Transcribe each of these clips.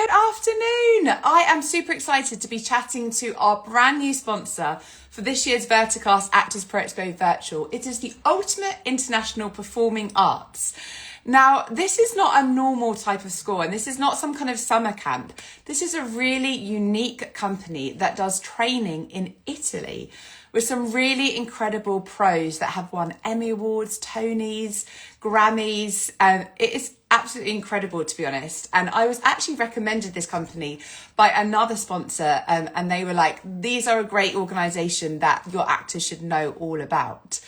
Good afternoon. I am super excited to be chatting to our brand new sponsor for this year's Verticast Actors Pro Expo Virtual. It is the ultimate international performing arts. Now, this is not a normal type of school, and this is not some kind of summer camp. This is a really unique company that does training in Italy with some really incredible pros that have won Emmy Awards, Tonys, Grammys. It is absolutely incredible, to be honest. And I was actually recommended this company by another sponsor, and they were like, these are a great organisation that your actors should know all about.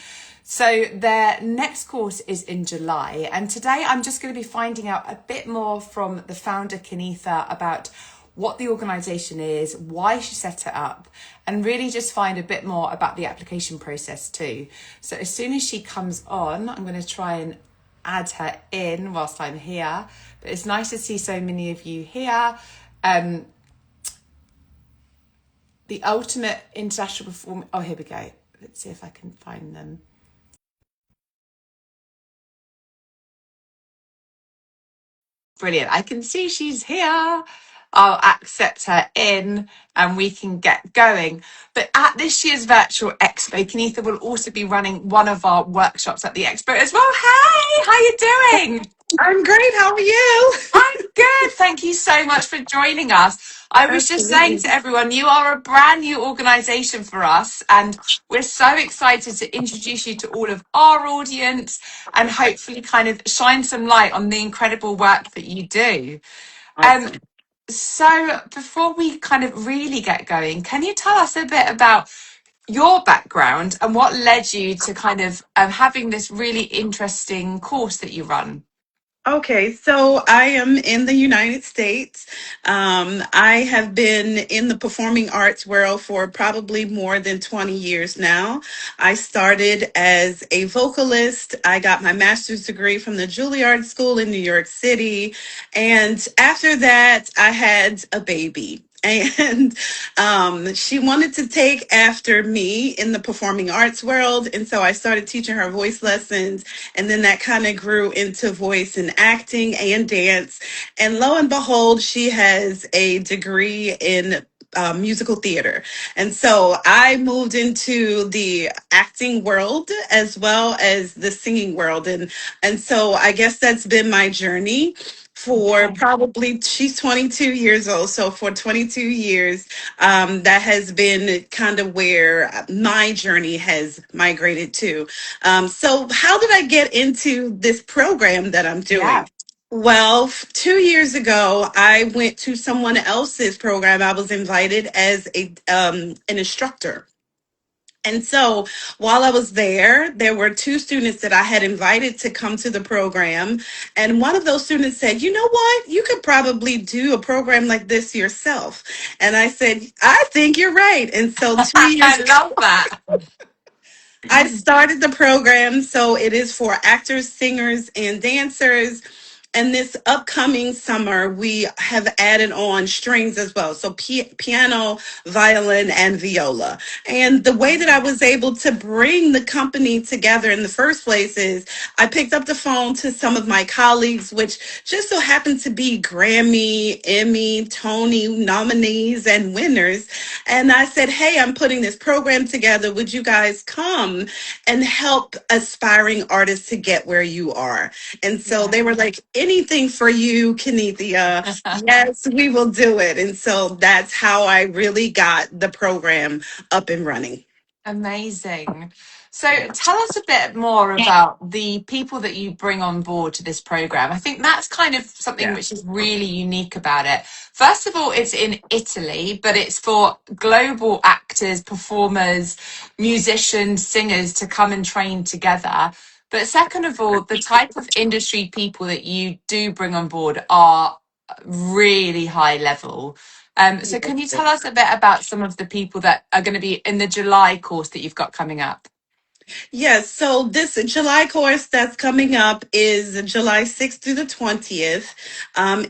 So their next course is in July, and today I'm just going to be finding out a bit more from the founder, Kenneithia, about what the organisation is, why she set it up, and really just find a bit more about the application process too. So as soon as she comes on, I'm going to try and add her in whilst I'm here. But it's nice to see so many of you here. The ultimate international perform. Oh, here we go. Let's see if I can find them. Brilliant. I can see she's here. I'll accept her in and we can get going. But at this year's virtual expo, Kenneithia will also be running one of our workshops at the expo as well. Hey, how you doing? I'm great. How are you? I'm good. Thank you so much for joining us. I was just saying to everyone, you are a brand new organisation for us, and we're so excited to introduce you to all of our audience and hopefully kind of shine some light on the incredible work that you do. Awesome. So before we kind of really get going, can you tell us a bit about your background and what led you to kind of having this really interesting course that you run? Okay, so I am in the United States. I have been in the performing arts world for probably more than 20 years now. I started as a vocalist. I got my master's degree from the Juilliard School in New York City. And after that, I had a baby. And she wanted to take after me in the performing arts world. And so I started teaching her voice lessons. And then that kind of grew into voice and acting and dance. And lo and behold, she has a degree in musical theater. And so I moved into the acting world as well as the singing world. And so I guess that's been my journey for probably, she's 22 years old. So for 22 years, that has been kind of where my journey has migrated to. So how did I get into this program that I'm Yeah. doing? Well, 2 years ago, I went to someone else's program. I was invited as an instructor. And so while I was there, there were two students that I had invited to come to the program. And one of those students said, you know what? You could probably do a program like this yourself. And I said, I think you're right. And so 2 years I love that. I started the program, so it is for actors, singers, and dancers. And this upcoming summer, we have added on strings as well. So piano, violin, and viola. And the way that I was able to bring the company together in the first place is I picked up the phone to some of my colleagues, which just so happened to be Grammy, Emmy, Tony nominees and winners. And I said, hey, I'm putting this program together. Would you guys come and help aspiring artists to get where you are? And so they were like, anything for you, Kenneithia. Yes, we will do it. And so that's how I really got the program up and running. Amazing. So tell us a bit more about the people that you bring on board to this program. I think that's kind of something Yeah. which is really unique about it. First of all, it's in Italy, but it's for global actors, performers, musicians, singers to come and train together. But second of all, the type of industry people that you do bring on board are really high level. So can you tell us a bit about some of the people that are going to be in the July course that you've got coming up? Yes, so this July course that's coming up is July 6th through the 20th.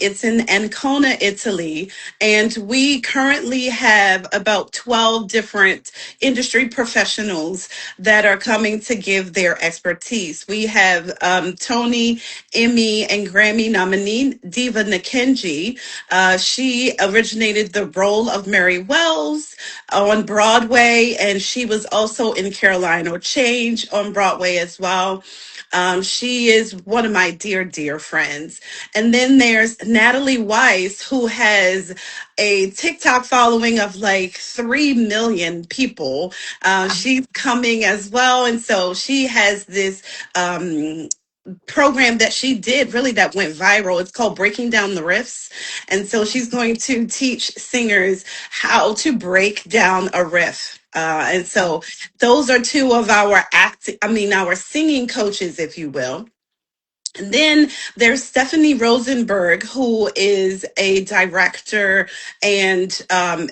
It's in Ancona, Italy, and we currently have about 12 different industry professionals that are coming to give their expertise. We have Tony, Emmy, and Grammy nominee Diva Nakenji. She originated the role of Mary Wells on Broadway, and she was also in Caroline or Change on Broadway as well. She is one of my dear, dear friends. And then there's Natalie Weiss, who has a TikTok following of like 3 million people. She's coming as well. And so she has this program that she did really that went viral. It's called Breaking Down the Riffs. And so she's going to teach singers how to break down a riff. And so those are two of our our singing coaches, if you will. And then there's Stephanie Rosenberg, who is a director and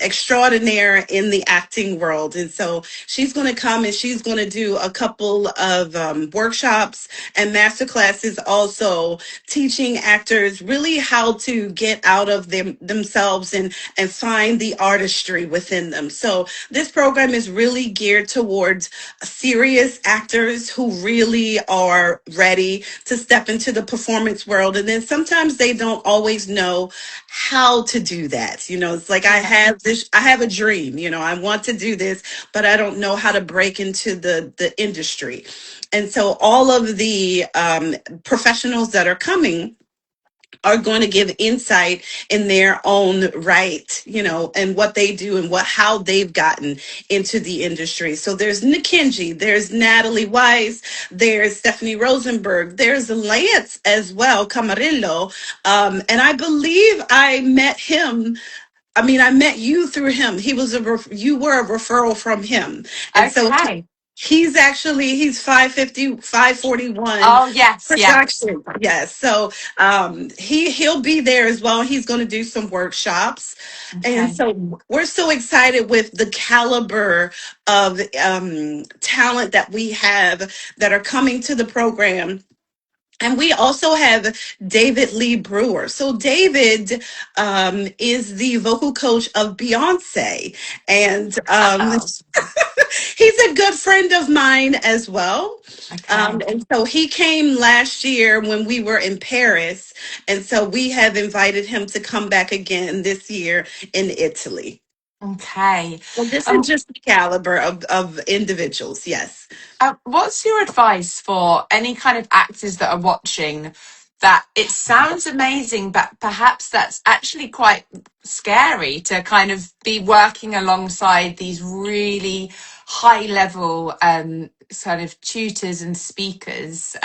extraordinaire in the acting world. And so she's going to come and she's going to do a couple of workshops and masterclasses, also teaching actors really how to get out of themselves and find the artistry within them. So this program is really geared towards serious actors who really are ready to step into the performance world. And then sometimes they don't always know how to do that. It's like I have a dream, I want to do this, but I don't know how to break into the industry. And so all of the professionals that are coming are going to give insight in their own right, and what they do and how they've gotten into the industry. So there's Nikenji, there's Natalie Weiss, there's Stephanie Rosenberg, there's Lance as well, Camarillo. And I believe I met him. I met you through him. You were a referral from him. And so Okay. he's 550, 541 Oh, yes, yeah. production. Yes. So he'll be there as well. He's going to do some workshops. And Okay. so we're so excited with the caliber of talent that we have that are coming to the program. And we also have David Lee Brewer. So David is the vocal coach of Beyonce, and Oh, he's a good friend of mine as well. okay. And so he came last year when we were in Paris, and so we have invited him to come back again this year in Italy. Okay. Well, this is Um, just the caliber of individuals. Yes. what's your advice for any kind of actors that are watching that it sounds amazing, but perhaps that's actually quite scary to kind of be working alongside these really high level sort of tutors and speakers?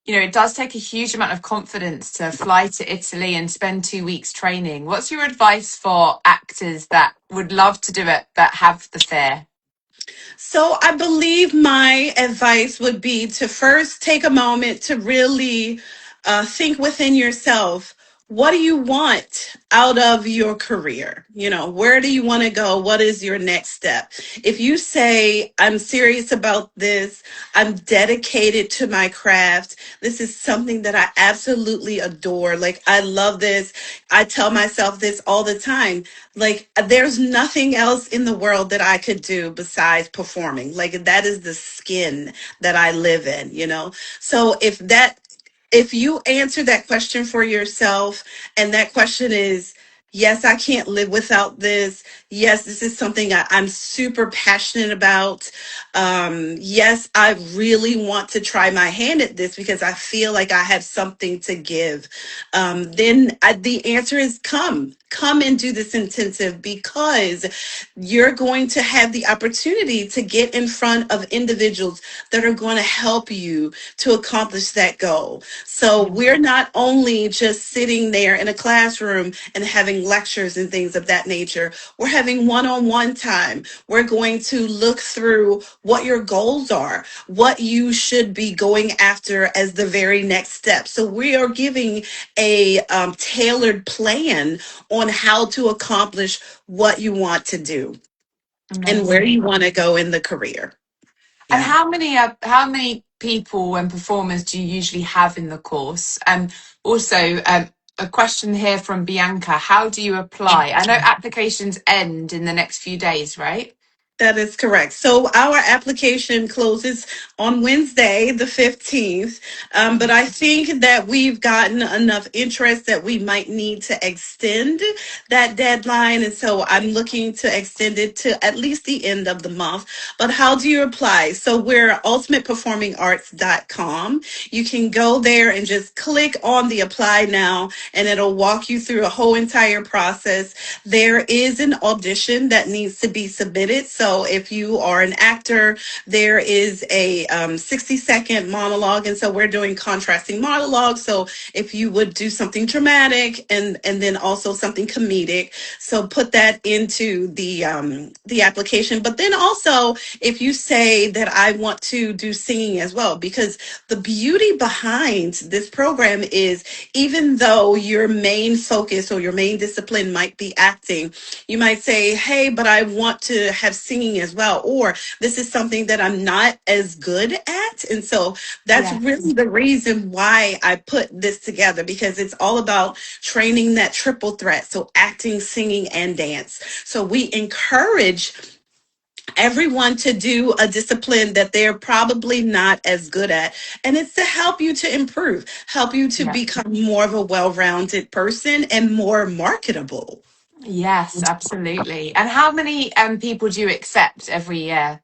It does take a huge amount of confidence to fly to Italy and spend 2 weeks training. What's your advice for actors that would love to do it but have the fear? So I believe my advice would be to first take a moment to really think within yourself. What do you want out of your career? Where do you want to go? What is your next step? If you say, I'm serious about this, I'm dedicated to my craft, this is something that I absolutely adore. Like, I love this. I tell myself this all the time. Like, there's nothing else in the world that I could do besides performing. Like, that is the skin that I live in. So if you answer that question for yourself, and that question is, yes, I can't live without this. Yes, this is something I'm super passionate about. Yes, I really want to try my hand at this because I feel like I have something to give. Then the answer is come and do this intensive, because you're going to have the opportunity to get in front of individuals that are going to help you to accomplish that goal. So we're not only just sitting there in a classroom and having lectures and things of that nature, we're having one-on-one time. We're going to look through what your goals are, what you should be going after as the very next step. So we are giving a tailored plan on how to accomplish what you want to do and where Amazing. you want to go in the career. And Yeah. how many people and performers do you usually have in the course? And also, a question here from Bianca: how do you apply? I know applications end in the next few days, right? That is correct. So our application closes on Wednesday, the 15th. But I think that we've gotten enough interest that we might need to extend that deadline. And so I'm looking to extend it to at least the end of the month. But how do you apply? So we're ultimateperformingarts.com. You can go there and just click on the apply now, and it'll walk you through a whole entire process. There is an audition that needs to be submitted. So if you are an actor, there is a 60-second monologue. And so we're doing contrasting monologues. So if you would do something dramatic and then also something comedic, so put that into the application. But then also, if you say that I want to do singing as well, because the beauty behind this program is even though your main focus or your main discipline might be acting, you might say, hey, but I want to have singing as well, or this is something that I'm not as good at. And so that's Yes. really the reason why I put this together, because it's all about training that triple threat. So acting, singing, and dance. So we encourage everyone to do a discipline that they're probably not as good at. And it's to help you to improve, help you to Yeah. become more of a well rounded person and more marketable. Yes, absolutely. And how many people do you accept every year?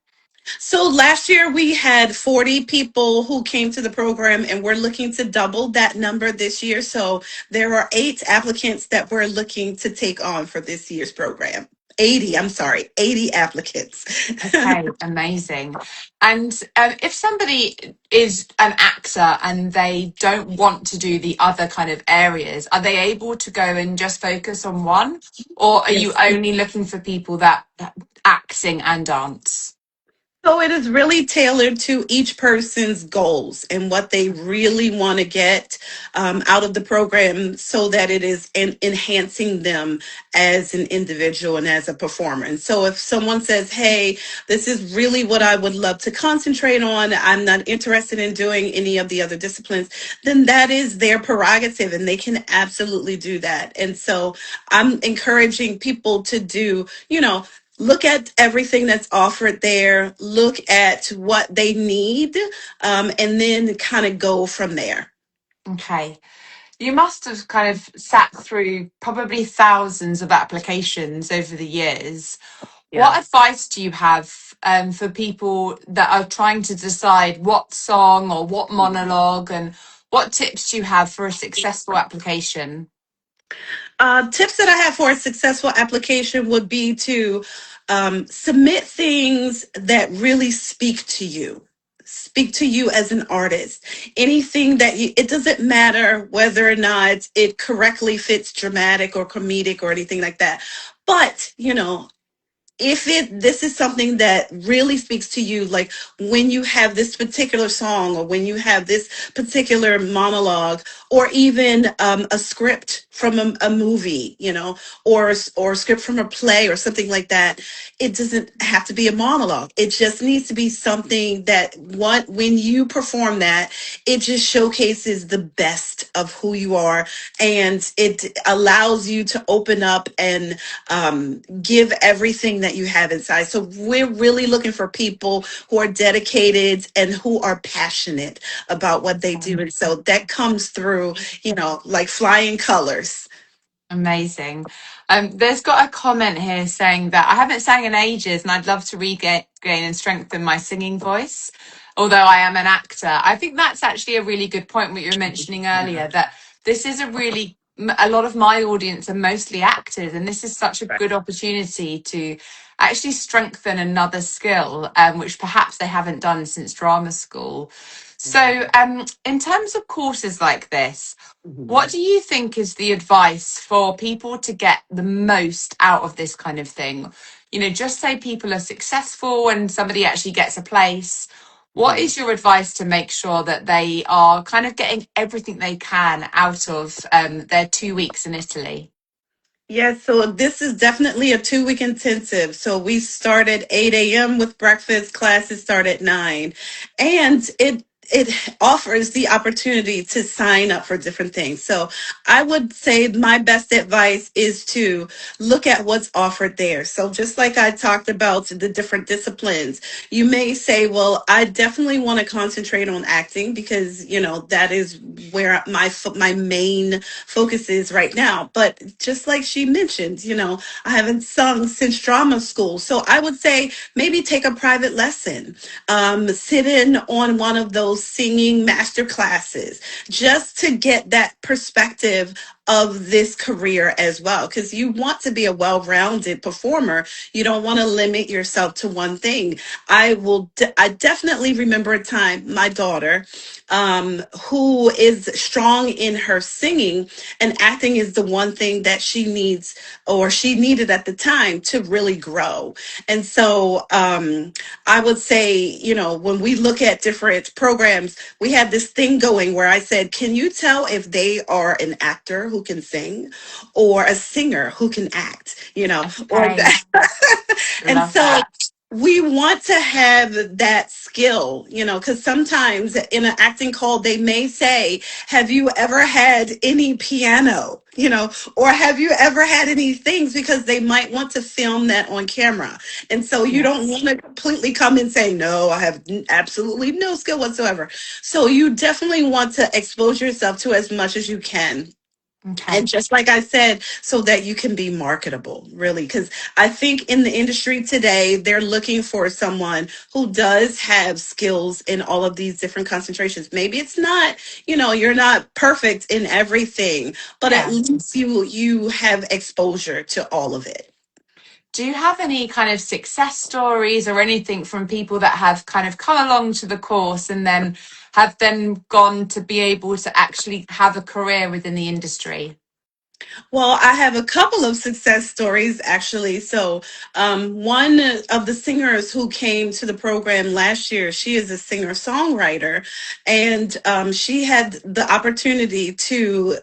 So last year we had 40 people who came to the program, and we're looking to double that number this year. So there are 8 applicants that we're looking to take on for this year's program. 80, I'm sorry, 80 applicants. Okay, amazing. And if somebody is an actor and they don't want to do the other kind of areas, are they able to go and just focus on one? Or are you Yes. only looking for people that act, sing, and dance? So it is really tailored to each person's goals and what they really want to get out of the program, so that it is enhancing them as an individual and as a performer. And so if someone says, hey, this is really what I would love to concentrate on, I'm not interested in doing any of the other disciplines, then that is their prerogative and they can absolutely do that. And so I'm encouraging people to do, look at everything that's offered there, look at what they need, and then kind of go from there. Okay. You must have kind of sat through probably thousands of applications over the years. What Yes. advice do you have for people that are trying to decide what song or what monologue, and what tips do you have for a successful application? Tips that I have for a successful application would be to submit things that really speak to you as an artist. Anything that it doesn't matter whether or not it correctly fits dramatic or comedic or anything like that. But, if this is something that really speaks to you, like when you have this particular song or when you have this particular monologue, or even a script from a movie, or a script from a play or something like that, it doesn't have to be a monologue. It just needs to be something that when you perform that, it just showcases the best of who you are, and it allows you to open up and give everything that you have inside. So we're really looking for people who are dedicated and who are passionate about what they do. And so that comes through, like flying colors. Amazing. There's got a comment here saying that I haven't sang in ages and I'd love to regain and strengthen my singing voice, although I am an actor. I think that's actually a really good point, what you were mentioning earlier, that this is a lot of my audience are mostly actors, and this is such a good opportunity to actually strengthen another skill, which perhaps they haven't done since drama school. So, in terms of courses like this, what do you think is the advice for people to get the most out of this kind of thing? Just say people are successful and somebody actually gets a place. What is your advice to make sure that they are kind of getting everything they can out of their 2 weeks in Italy? Yes, so this is definitely a 2 week intensive. So we start at 8 a.m. with breakfast, classes start at 9. And it offers the opportunity to sign up for different things. So I would say my best advice is to look at what's offered there. So just like I talked about the different disciplines, you may say, well, I definitely want to concentrate on acting because, that is where my main focus is right now. But just like she mentioned, I haven't sung since drama school. So I would say maybe take a private lesson, sit in on one of those singing master classes just to get that perspective of this career as well, because you want to be a well-rounded performer. You don't want to limit yourself to one thing. I definitely remember a time my daughter, who is strong in her singing, and acting is the one thing that she needs, or she needed at the time, to really grow. And so I would say, when we look at different programs, we had this thing going where I said, can you tell if they are an actor who can sing or a singer who can act, or Okay, and love so that. we want to have that skill, because sometimes in an acting call, they may say, have you ever had any piano, or have you ever had any things, because they might want to film that on camera. And so you don't Yes. want to completely come and say, no, I have absolutely no skill whatsoever. So you definitely want to expose yourself to as much as you can. And Okay. just like I said, so that you can be marketable, really. Because I think in the industry today, they're looking for someone who does have skills in all of these different concentrations. Maybe it's not, you're not perfect in everything, but at Yeah. least you have exposure to all of it. Do you have any kind of success stories or anything from people that have kind of come along to the course and then have then gone to be able to actually have a career within the industry? Well, I have a couple of success stories actually. So, one of the singers who came to the program last year, she is a singer songwriter, and she had the opportunity to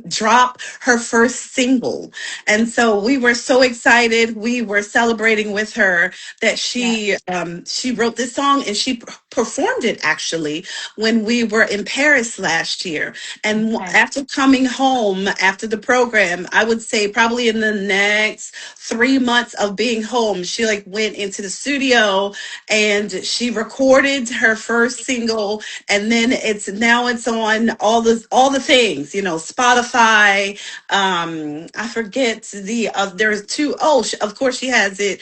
drop her first single. And so we were so excited. We were celebrating with her that Yeah. she wrote this song, and she performed it actually when we were in Paris last year. And Okay. after coming home after the program, I would say probably in the next 3 months of being home, she like went into the studio and she recorded her first single. And then it's on all the things, Spotify. I forget there's two. Oh, of course she has it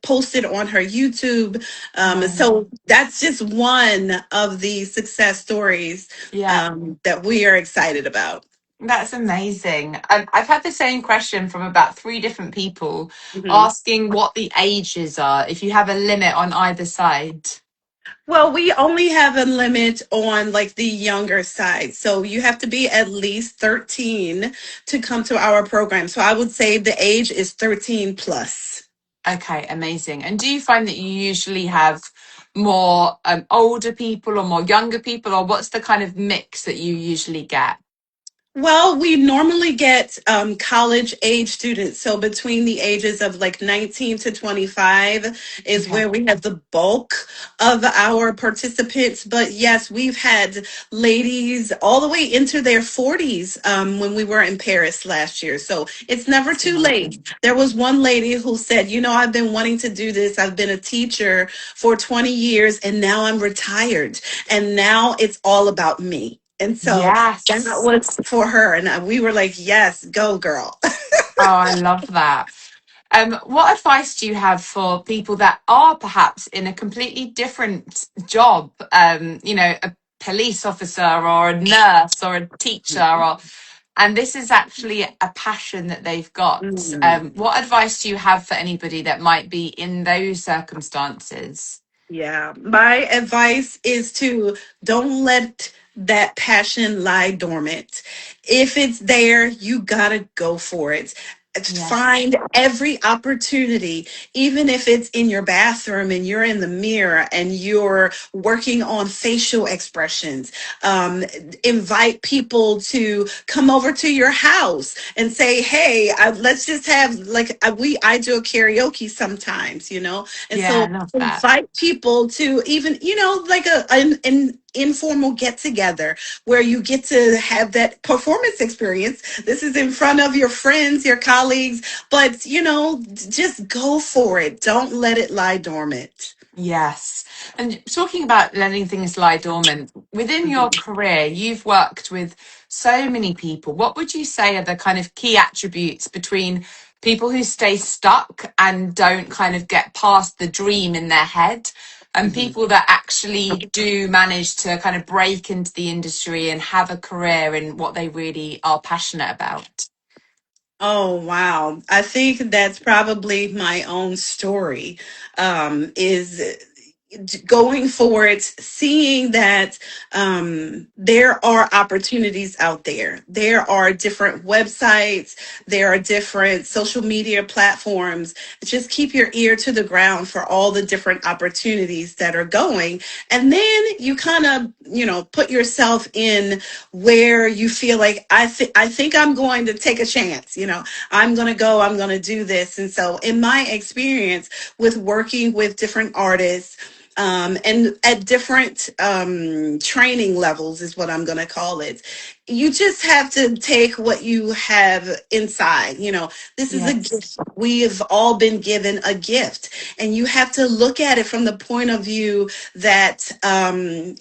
posted on her YouTube. Amazing. So that's just one of the success stories Yeah. that we are excited about. That's amazing. I've had the same question from about three different people Mhm. asking what the ages are, if you have a limit on either side. Well, we only have a limit on like the younger side. So you have to be at least 13 to come to our program. So I would say the age is 13 plus. Okay, amazing. And do you find that you usually have more older people or more younger people, or what's the kind of mix that you usually get? Well, we normally get college age students. So between the ages of like 19 to 25 is Okay, where we have the bulk of our participants. But yes, we've had ladies all the way into their 40s when we were in Paris last year. So it's never that's too amazing. late. There was one lady who said, I've been wanting to do this. I've been a teacher for 20 years and now I'm retired. And now it's all about me. And so that Yes. was for her. And we were like, yes, go girl. Oh, I love that. What advice do you have for people that are perhaps in a completely different job? A police officer or a nurse or a teacher, and this is actually a passion that they've got. Mm, What advice do you have for anybody that might be in those circumstances? yeah. My advice is to don't let that passion lie dormant. If it's there, you gotta go for it. Yes. Find every opportunity, even if it's in your bathroom and you're in the mirror and you're working on facial expressions. Invite people to come over to your house and say, "Hey, let's just have like I do a karaoke sometimes, you know." And Yeah, I so love that. invite people to even, like an informal get together where you get to have that performance experience. This is in front of your friends, your colleagues, but just go for it. Don't let it lie dormant. Yes. And talking about letting things lie dormant, within your career, you've worked with so many people. What would you say are the kind of key attributes between people who stay stuck and don't kind of get past the dream in their head, and Mhm. people that actually do manage to kind of break into the industry and have a career in what they really are passionate about? Oh, wow. I think that's probably my own story. Is going forward, seeing that there are opportunities out there. There are different websites, there are different social media platforms. Just keep your ear to the ground for all the different opportunities that are going. And then you kind of, put yourself in where you feel like I think I'm going to take a chance, I'm going to go, I'm going to do this. And so in my experience with working with different artists, and at different training levels is what I'm going to call it. You just have to take what you have inside. This is a Yes. gift. We have all been given a gift, and you have to look at it from the point of view that,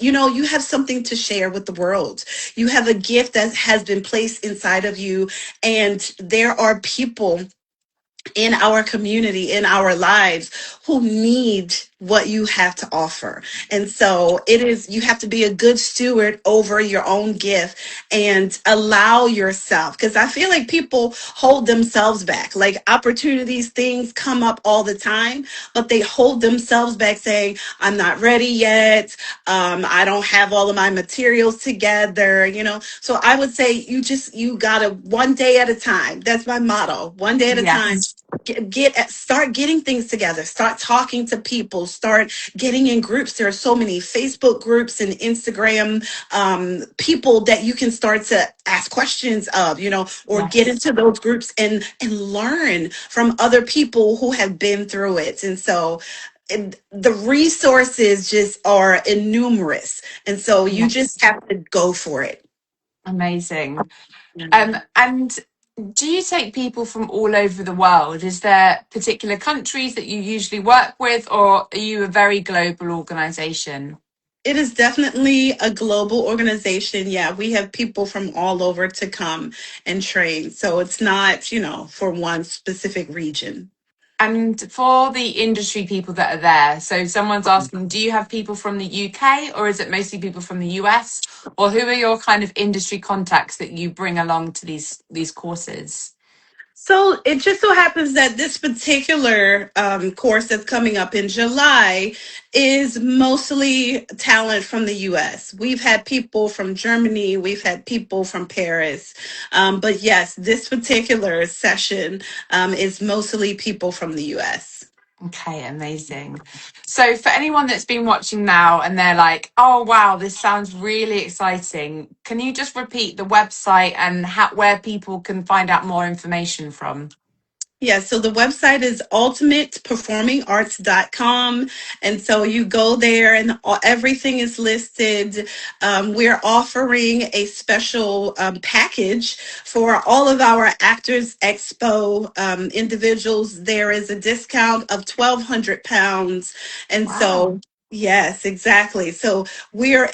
you have something to share with the world. You have a gift that has been placed inside of you, and there are people in our community, in our lives, who need what you have to offer. And so you have to be a good steward over your own gift and allow yourself, because I feel like people hold themselves back. Like opportunities, things come up all the time, but they hold themselves back saying, I'm not ready yet. I don't have all of my materials together. So I would say you gotta one day at a time. That's my motto. One day at a time. Yes. Start getting things together, start talking to people, start getting in groups. There are so many Facebook groups and Instagram people that you can start to ask questions of, or get Yes. into those groups and learn from other people who have been through it. And so the resources just are innumerous, and so you Yes. just have to go for it. Amazing. And do you take people from all over the world? Is there particular countries that you usually work with, or are you a very global organization? It is definitely a global organization. Yeah, we have people from all over to come and train. So it's not, for one specific region. And for the industry people that are there, so someone's asking, do you have people from the UK, or is it mostly people from the US? Or who are your kind of industry contacts that you bring along to these courses? So it just so happens that this particular course that's coming up in July is mostly talent from the US. We've had people from Germany, we've had people from Paris. But yes, this particular session is mostly people from the US. Okay, amazing. So for anyone that's been watching now and they're like, oh wow, this sounds really exciting, can you just repeat the website and where people can find out more information from? Yeah, so the website is ultimateperformingarts.com. And so you go there and everything is listed. We're offering a special package for all of our Actors Expo individuals. There is a discount of £1,200. And Wow. so, yes, exactly. So we're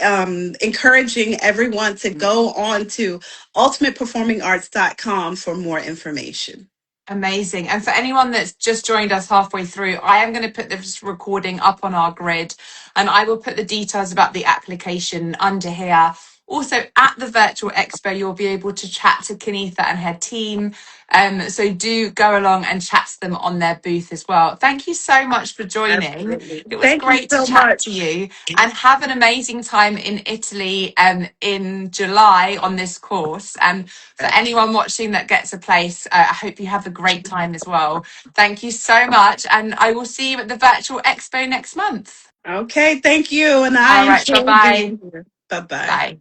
encouraging everyone to go on to ultimateperformingarts.com for more information. Amazing. And for anyone that's just joined us halfway through, I am going to put this recording up on our grid, and I will put the details about the application under here. Also, at the virtual expo, you'll be able to chat to Kenneithia and her team. So do go along and chat to them on their booth as well. Thank you so much for joining. Absolutely. It was Thank you great to so chat to much. you, and have an amazing time in Italy in July on this course. And for anyone watching that gets a place, I hope you have a great time as well. Thank you so much, and I will see you at the virtual expo next month. Okay, thank you. And I All right, enjoy bye-bye. being here. Bye bye. Bye.